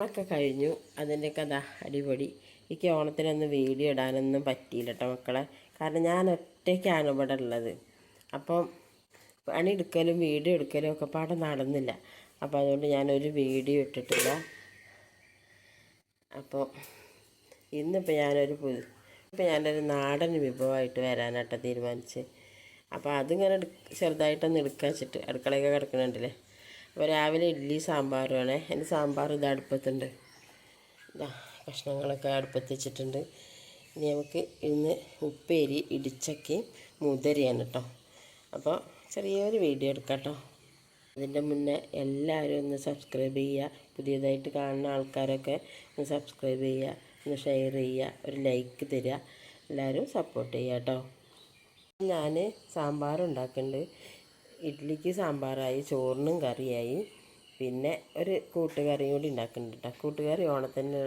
ഒക്കെ കഴിഞ്ഞു. അതിൻ്റെയൊക്കെ അതാ അടിപൊളി. എനിക്ക് ഓണത്തിനൊന്നും വീഡിയോ ഇടാനൊന്നും പറ്റിയില്ല കേട്ടോ മക്കളെ. കാരണം ഞാൻ ഒറ്റയ്ക്കാണ് ഇവിടെ ഉള്ളത്. അപ്പം പണി എടുക്കലും വീഡിയോ എടുക്കലും ഒക്കെ പാടെ നടന്നില്ല. അപ്പോൾ അതുകൊണ്ട് ഞാനൊരു വീഡിയോ ഇട്ടിട്ടില്ല. അപ്പോൾ ഇന്നിപ്പോൾ ഞാനൊരു നാടൻ വിഭവമായിട്ട് വരാനാട്ടോ തീരുമാനിച്ച്. അപ്പോൾ അതിങ്ങനെ ചെറുതായിട്ടൊന്ന് എടുക്കാൻ വെച്ചിട്ട് അടുക്കളയൊക്കെ കിടക്കുന്നുണ്ടല്ലേ. അപ്പോൾ രാവിലെ ഇഡ്ഡലി സാമ്പാറുമാണ്. എൻ്റെ സാമ്പാർ ഇത് അടുപ്പത്തുണ്ട്. ഇതാ കഷ്ണങ്ങളൊക്കെ അടുപ്പത്ത് വെച്ചിട്ടുണ്ട്. ഇനി നമുക്ക് ഇന്ന് ഉപ്പേരി ഇടിച്ചക്കയും മുതിരയാണ് കേട്ടോ. അപ്പോൾ ചെറിയൊരു വീഡിയോ എടുക്കാം കേട്ടോ. അതിൻ്റെ മുന്നേ എല്ലാവരും ഒന്ന് സബ്സ്ക്രൈബ് ചെയ്യുക. പുതിയതായിട്ട് കാണുന്ന ആൾക്കാരൊക്കെ ഒന്ന് സബ്സ്ക്രൈബ് ചെയ്യുക, ഒന്ന് ഷെയർ ചെയ്യുക, ഒരു ലൈക്ക് തരിക. എല്ലാവരും സപ്പോർട്ട് ചെയ്യുക കേട്ടോ. ഞാൻ സാമ്പാർ ഉണ്ടാക്കുന്നുണ്ട്. ഇഡ്ഡലിക്ക് സാമ്പാറായി, ചോറിനും കറിയായി, പിന്നെ ഒരു കൂട്ടുകറിയും കൂടി ഉണ്ടാക്കുന്നുണ്ട് കേട്ടോ. കൂട്ടുകറി ഓണത്തിന്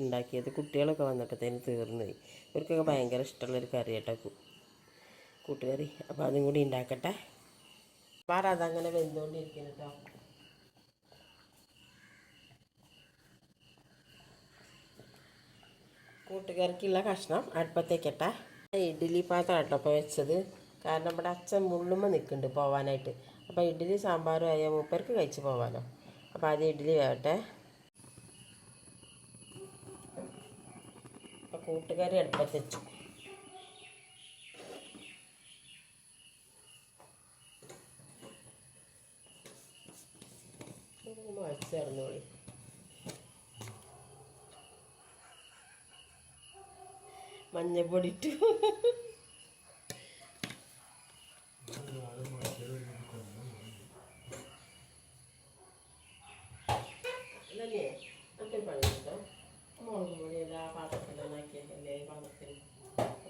ഉണ്ടാക്കിയത് കുട്ടികളൊക്കെ വന്നപ്പോഴത്തേന് തീർന്നു പോയി. ഇവർക്കൊക്കെ ഭയങ്കര ഇഷ്ടമുള്ളൊരു കറി കേട്ടോ കൂട്ടുകറി. അപ്പോൾ അതും കൂടി ഉണ്ടാക്കട്ടെ. സാമ്പാർ അതങ്ങനെ വെന്തുകൊണ്ടിരിക്കുന്നു കേട്ടോ. കൂട്ടുകറിക്കുള്ള കഷ്ണം അടുപ്പത്തേക്കട്ടെ. ഇഡ്ഡലി പാത്രം കേട്ടോ അപ്പോൾ വെച്ചത്. കാരണം ഇവിടെ അച്ഛൻ മുള്ളുമ്പോൾ നിൽക്കുന്നുണ്ട് പോകാനായിട്ട്. അപ്പോൾ ഇഡ്ഡലി സാമ്പാറും ആയാൽ മൂപ്പർക്ക് കഴിച്ച് പോകാമല്ലോ. അപ്പോൾ ആദ്യം ഇഡ്ഡലി വേവട്ടെ. അപ്പോൾ കൂട്ടുകറി അടുപ്പത്ത് വെച്ചു. ചേർന്നോളി. മഞ്ഞപ്പൊടി ഇട്ടു. മുളക് പൊടി എല്ലാ പാത്രത്തിലാക്കിയല്ലേ പാത്രത്തിൽ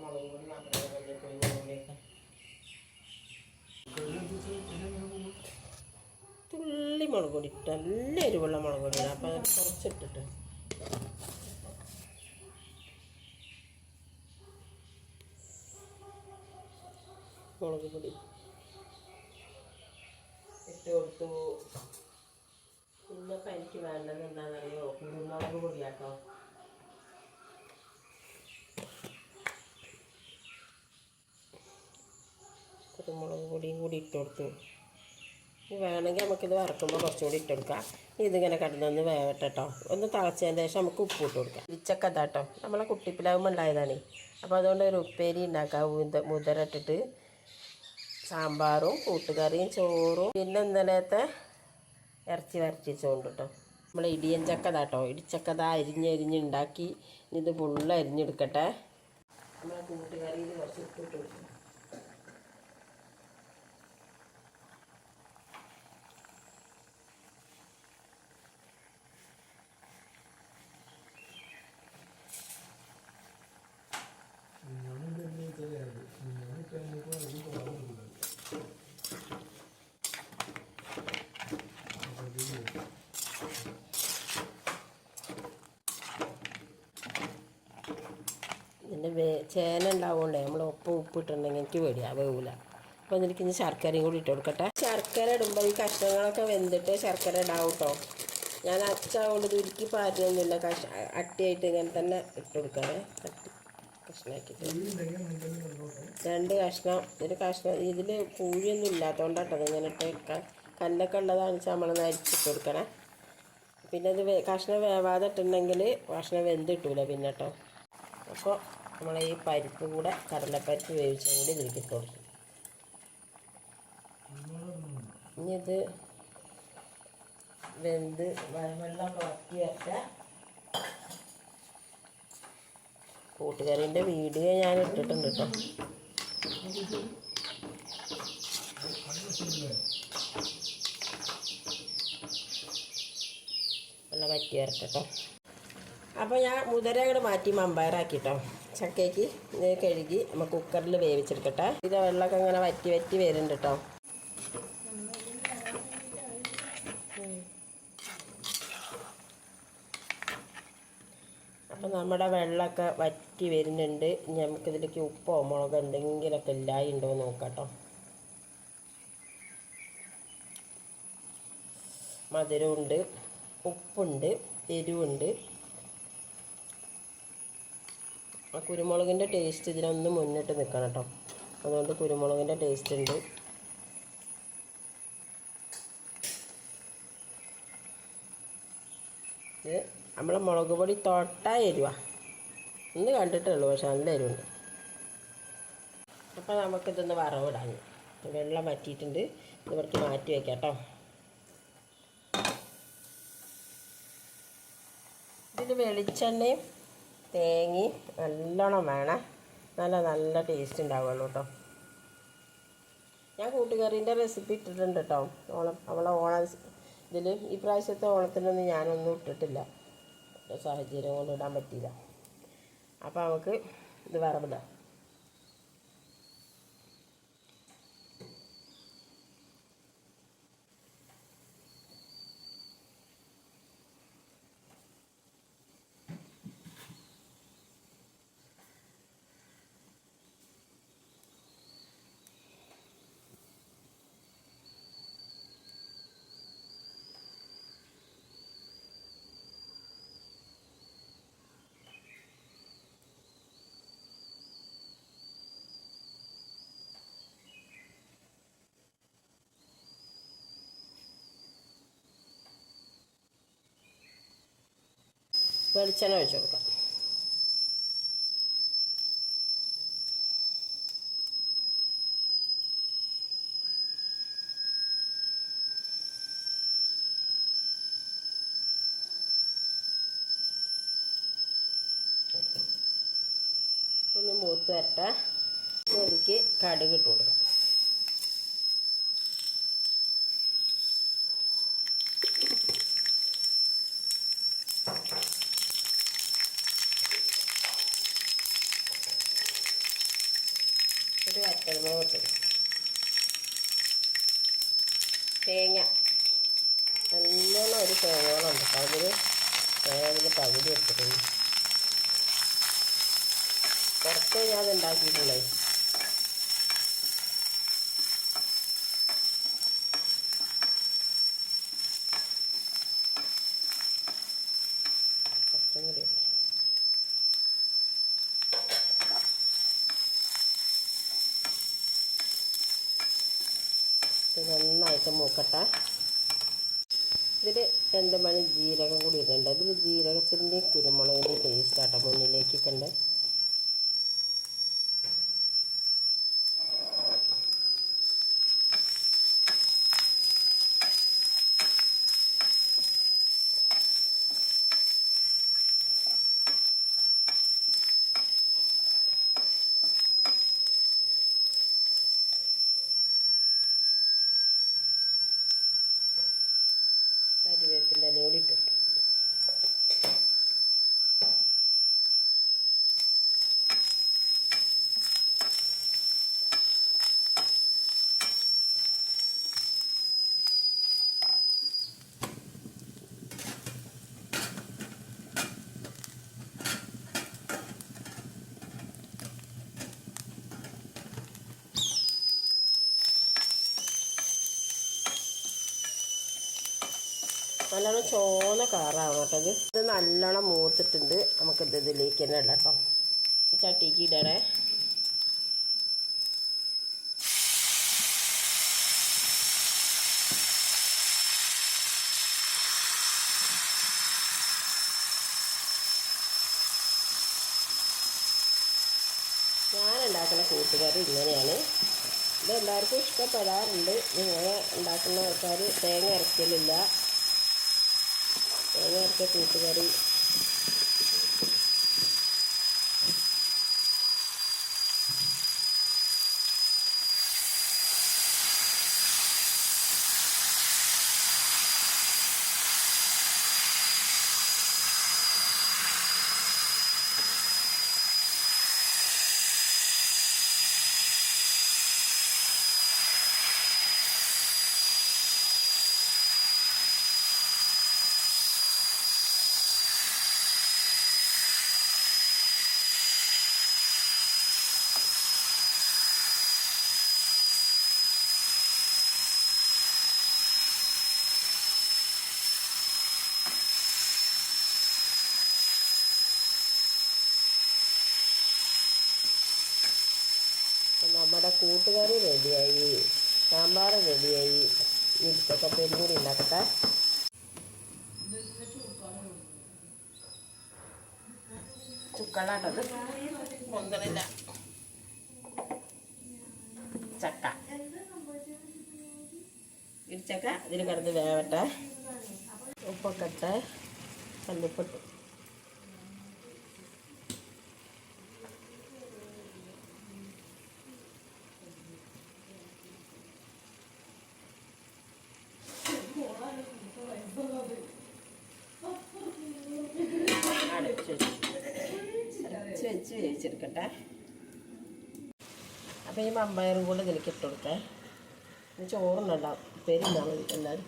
മുളക് പൊടി മാത്രമേ മഞ്ഞപ്പൊടി മുളകുപൊടിയൊക്കെ തുള്ളി മുളക് പൊടി ഇട്ട് നല്ല എരിവുള്ള മുളക് പൊടിയാണ്. അപ്പോൾ അത് കുറച്ചിട്ടിട്ട് മുളക് പൊടി ഇട്ട് കൊടുത്തു. പിന്നപ്പം എനിക്ക് വേണ്ടത് എന്താണെന്നറിയോ, കുരുമുളക് പൊടിയാട്ടോ. കുരുമുളക് പൊടിയും കൂടി ഇട്ട് കൊടുത്തു. ഇനി വേണമെങ്കിൽ നമുക്കിത് വറക്കുമ്പോൾ കുറച്ചുകൂടി ഇട്ട് കൊടുക്കാം. ഇതിങ്ങനെ കിടന്നൊന്ന് വേവട്ടെ കേട്ടോ. ഒന്ന് തിളച്ചതിന് ശേഷം നമുക്ക് ഉപ്പ് ഇട്ട് കൊടുക്കാം. ഇടിച്ചക്ക ഇതാട്ടോ, നമ്മളെ കുട്ടിപ്പിലാവുമ്പോൾ ഉണ്ടായതാണ്. അപ്പോൾ അതുകൊണ്ട് ഒരു ഉപ്പേരി ഉണ്ടാക്കാം. മുതിര ഇട്ടിട്ട് സാമ്പാറും കൂട്ടുകറിയും ചോറും പിന്നെ ഇന്നലത്തെ ഇറച്ചി വരച്ചിച്ചുകൊണ്ട് കേട്ടോ. നമ്മൾ ഇടിയൻ ചക്കതാട്ടോ. ഇടിച്ചക്കത അരിഞ്ഞുണ്ടാക്കി. ഇത് ഫുള്ള് അരിഞ്ഞെടുക്കട്ടെ. നമ്മളെ കൂട്ടുകറിയിൽ കുറച്ച് ഉപ്പിട്ട് കൊടുക്കും. ഇതിൻ്റെ ചേന ഉണ്ടാവുകൊണ്ടേ നമ്മൾ ഉപ്പിട്ടുണ്ടെങ്കിൽ എനിക്ക് പേടിയാണ്, വേവില്ല. അപ്പോൾ അതിലേക്ക് ഇനി ശർക്കരയും കൂടി ഇട്ട് കൊടുക്കട്ടെ. ശർക്കര ഇടുമ്പോൾ ഈ കഷ്ണങ്ങളൊക്കെ വെന്തിട്ട് ശർക്കര ഇടാവും കേട്ടോ. ഞാൻ അച്ചാവുകൊണ്ട് ഉരുക്കി പാരുന്നൊന്നുമില്ല. അട്ടിയായിട്ട് ഇങ്ങനെ തന്നെ ഇട്ട് കൊടുക്കാതെ കഷ്ണമാക്കിയിട്ട് 2 കഷ്ണം. ഒരു കഷ്ണം ഇതിൽ പൂഴിയൊന്നും ഇല്ലാത്തതുകൊണ്ടാട്ടോ ഇങ്ങനെ ഇട്ട്. കല്ലൊക്കെ ഉള്ളതാണെന്ന് വെച്ചാൽ നമ്മളൊന്ന് അരിച്ചിട്ട് കൊടുക്കണേ. പിന്നെ ഇത് കഷ്ണം വേവാതെ ഇട്ടുണ്ടെങ്കിൽ കഷ്ണം വെന്ത് കിട്ടൂല പിന്നെ കേട്ടോ. അപ്പോൾ നമ്മൾ ഈ പരിപ്പ് കൂടെ കടലപ്പരിപ്പ് വേവിച്ചും കൂടി ഇതിലേക്ക് ഇട്ട് കൊടുക്കും. ഇനി ഇത് വെന്ത് വെള്ളം വറ്റി വരട്ടെ. കൂട്ടുകറിൻ്റെ വീഡിയോ ഞാൻ ഇട്ടിട്ടുണ്ട് കേട്ടോ. വെള്ളം വറ്റി വരട്ടെ കേട്ടോ. അപ്പോൾ ഞാൻ മുതിര അങ്ങോട്ട് മാറ്റി മമ്പയറാക്കിട്ടോ. ചക്കയ്ക്ക് ഇത് കഴുകി നമ്മൾ കുക്കറിൽ വേവിച്ചെടുക്കട്ടെ. ഇത് വെള്ളമൊക്കെ ഇങ്ങനെ വറ്റി വരുന്നുണ്ട് കേട്ടോ. അപ്പോൾ നമ്മുടെ വെള്ളമൊക്കെ വറ്റി വരുന്നുണ്ട്. ഇനി നമുക്കിതിലേക്ക് ഉപ്പോ മുളകോ എന്തെങ്കിലുമൊക്കെ ഇല്ലായി ഉണ്ടോ എന്ന് നോക്കാം കേട്ടോ. മധുരമുണ്ട്, ഉപ്പുണ്ട്, എരിവുണ്ട്. ആ കുരുമുളകിൻ്റെ ടേസ്റ്റ് ഇതിനൊന്ന് മുന്നിട്ട് നിൽക്കണം കേട്ടോ. അതുകൊണ്ട് കുരുമുളകിൻ്റെ ടേസ്റ്റ് ഉണ്ട്. ഇത് നമ്മളെ മുളക് പൊടി തൊട്ടാ എരിവാ. ഒന്ന് കണ്ടിട്ടുള്ളൂ, പക്ഷെ നല്ല എരിവുണ്ട്. അപ്പോൾ നമുക്കിതൊന്ന് വറവിടാൻ വെള്ളം വറ്റിയിട്ടുണ്ട്. ഇത് കുറച്ച് മാറ്റി വയ്ക്കാം കേട്ടോ. ഇതിൽ വെളിച്ചെണ്ണയും തേങ്ങയും നല്ലോണം വേണം. നല്ല ടേസ്റ്റ് ഉണ്ടാവുള്ളൂ കേട്ടോ. ഞാൻ കൂട്ടുകറീൻ്റെ റെസിപ്പി ഇട്ടിട്ടുണ്ട് കേട്ടോ. ഓണം ഇതിൽ ഈ പ്രാവശ്യത്തെ ഓണത്തിനൊന്നും ഞാനൊന്നും ഇട്ടിട്ടില്ല. സാഹചര്യം കൊണ്ട് ഇടാൻ പറ്റിയില്ല. അപ്പോൾ നമുക്ക് ഇത് വറവിടാം. വെളിച്ചെണ്ണ ഒഴിച്ച് കൊടുക്കാം. ഒന്ന് മൂത്ത് വരട്ടെ. അതിലേക്ക് കടുക് ഇട്ട് കൊടുക്കാം. ഒരു വറ്റൽമുളക് ഇട്ട് കൊടുക്കും. തേങ്ങ നല്ലോണം ഒരു തേങ്ങയോളം ഉണ്ട്. അതിൽ പകുതി എടുത്തിട്ടുണ്ട്. കുറച്ച് ഞാൻ ഉണ്ടാക്കിയിട്ടുള്ളേ. കുറച്ചും കൂടി നന്നായിട്ട് മൂക്കട്ടെ. ഇതിൽ 2 മണി ജീരകം കൂടി ഇടുന്നുണ്ട്. അതിൽ ജീരകത്തിൻ്റെ കുരുമുളകിൻ്റെ ടേസ്റ്റ് ആട്ടോ മുന്നിലേക്കൊക്കെ ഉണ്ട്. കറിവേപ്പിൻ്റെ ഇല കൂടി ഇട്ടിട്ട് നല്ലോണം ചോന്ന കളറാവണം കേട്ടോ. ഇത് നല്ലോണം മൂത്തിട്ടുണ്ട്. നമുക്കിത് ഇതിലേക്ക് തന്നെ ഇടാം കേട്ടോ. ചട്ടിക്ക് ഇടണേ. ഞാനുണ്ടാക്കുന്ന കൂട്ടുകറി ഇങ്ങനെയാണ്. ഇതെല്ലാവർക്കും ഇഷ്ടപ്പെടാറുണ്ട്. നിങ്ങൾ ഉണ്ടാക്കുന്ന ആൾക്കാർ തേങ്ങ അരക്കലില്ല. തേങ്ങ അരച്ച കൂട്ടുകറി കൂട്ടുകറി റെഡിയായി, സാമ്പാർ റെഡിയായി. ഇടിച്ചക്കപ്പേരും കൂടി ഉണ്ടാക്കട്ടെ. ചുക്കളാട്ടത് പൊന്തണില്ല. ചക്ക ഇടിച്ചക്ക ഇതിൽ കിടന്ന് വേവട്ടെ. ഉപ്പൊക്കെ ഇട്ട് കല്ലുപ്പിട്ട് വെച്ച് വേവിച്ചെടുക്കട്ടെ. അപ്പോൾ ഈ മമ്പയറും കൂടെ ഇതിലേക്ക് ഇട്ട് കൊടുക്കേ. ഇനി ചോറുണ്ടാവും, പെരുന്നാ മതി എല്ലാവരും.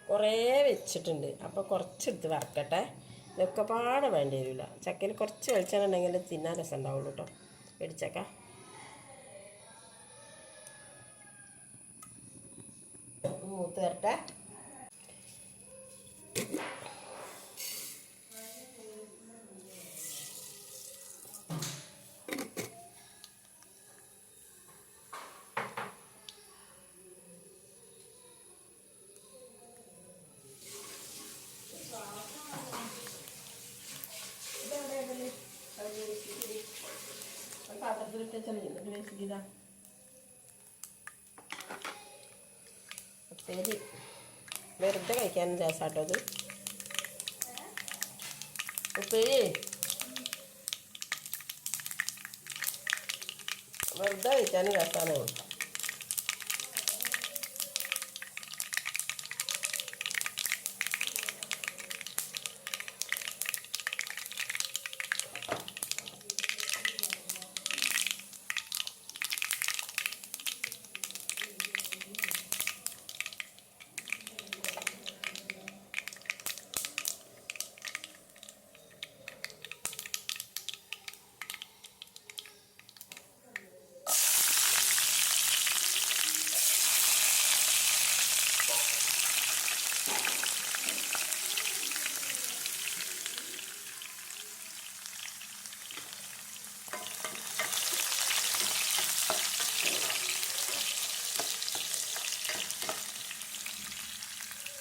കുറേ വെച്ചിട്ടുണ്ട്, അപ്പോൾ കുറച്ചെടുത്ത് വറക്കട്ടെ. ഇതൊക്കെ പാടെ വേണ്ടി വരില്ല. ചക്കയിൽ കുറച്ച് വെളിച്ചെണ്ണ ഉണ്ടെങ്കിൽ തിന്നാൻ രസം ഉണ്ടാവുള്ളൂ കേട്ടോ. ഇടിച്ചക്ക മൂത്ത് വരട്ടെ. പാത്രത്തിലിട്ട് ചെറിയ വേസിക്കിതാ ഉപ്പേരി വെറുതെ കഴിക്കാനും രസാട്ടോ അത്. ഉപ്പേരി വെറുതെ കഴിക്കാനും രസമാണ്.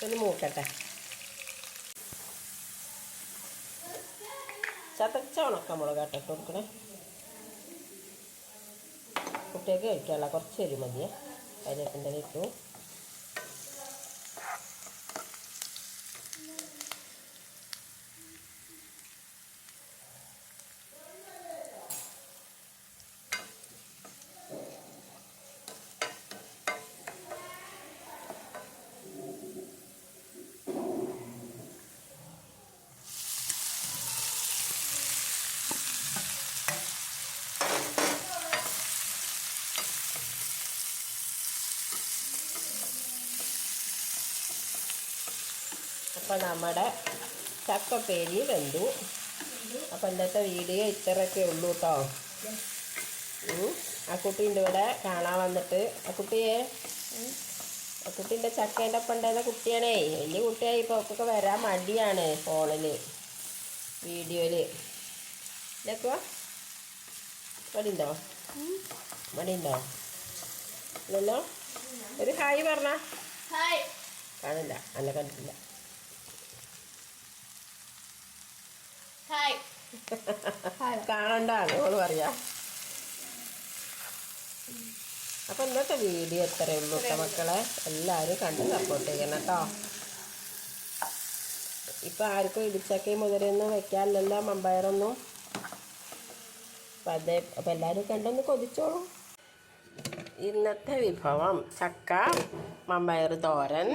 ഒന്ന് മൂക്കട്ടെ. ചതച്ച ഉണക്കമുളക് ഇട്ട് കൊടുക്കണേ. കുട്ടികൾക്ക് കഴിക്കാനുള്ള കുറച്ച് എരി മതിയേ. കരിവേപ്പിൻ്റെ ഇട്ടു. അപ്പോൾ നമ്മുടെ ചക്കപ്പേരി വെന്തു. അപ്പോൾ ഇന്നത്തെ വീഡിയോ ഇത്രയൊക്കെ ഉള്ളൂ കേട്ടോ. ആ കുട്ടീൻ്റെ ഇവിടെ കാണാൻ വന്നിട്ട്, ആ കുട്ടീൻ്റെ ചക്കേൻ്റെ ഒപ്പം ഉണ്ടായിരുന്ന കുട്ടിയാണേ. വലിയ കുട്ടിയായി. ഇപ്പോൾ ഒക്കെ വരാൻ മടിയാണ് ഫോണിൽ വീഡിയോയിൽ. ഇതൊക്കെ മടിയുണ്ടോ? മടിയുണ്ടോ? ഇല്ലല്ലോ. ഒരു ഹായ് പറഞ്ഞ കാണില്ല, അല്ല കണ്ടിട്ടില്ല. കാണണ്ടാണ് ഓള് പറയാ. അപ്പം ഇന്നത്തെ വീഡിയോ എത്രയേ ഉള്ളൂ കേട്ടോ മക്കളെ. എല്ലാവരും കണ്ട് സപ്പോർട്ട് ചെയ്യണം കേട്ടോ. ഇപ്പം ആർക്കും ഇടിച്ചക്കയും മുതലൊന്നും വെക്കാനില്ലല്ലോ, മമ്പയറൊന്നും. അപ്പം എല്ലാവരും കണ്ടൊന്ന് കൊതിച്ചോളൂ. ഇന്നത്തെ വിഭവം ചക്ക മമ്പയർ തോരൻ,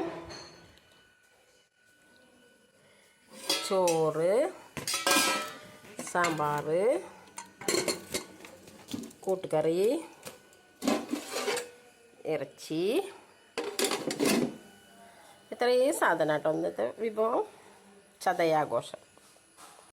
ചോറ്, സാമ്പാർ, കൂട്ടുകറി, ഇറച്ചി, ഇത്രയും സാധനം കേട്ടോ ഇന്നത്തെ വിഭവം. ചതയാഘോഷം.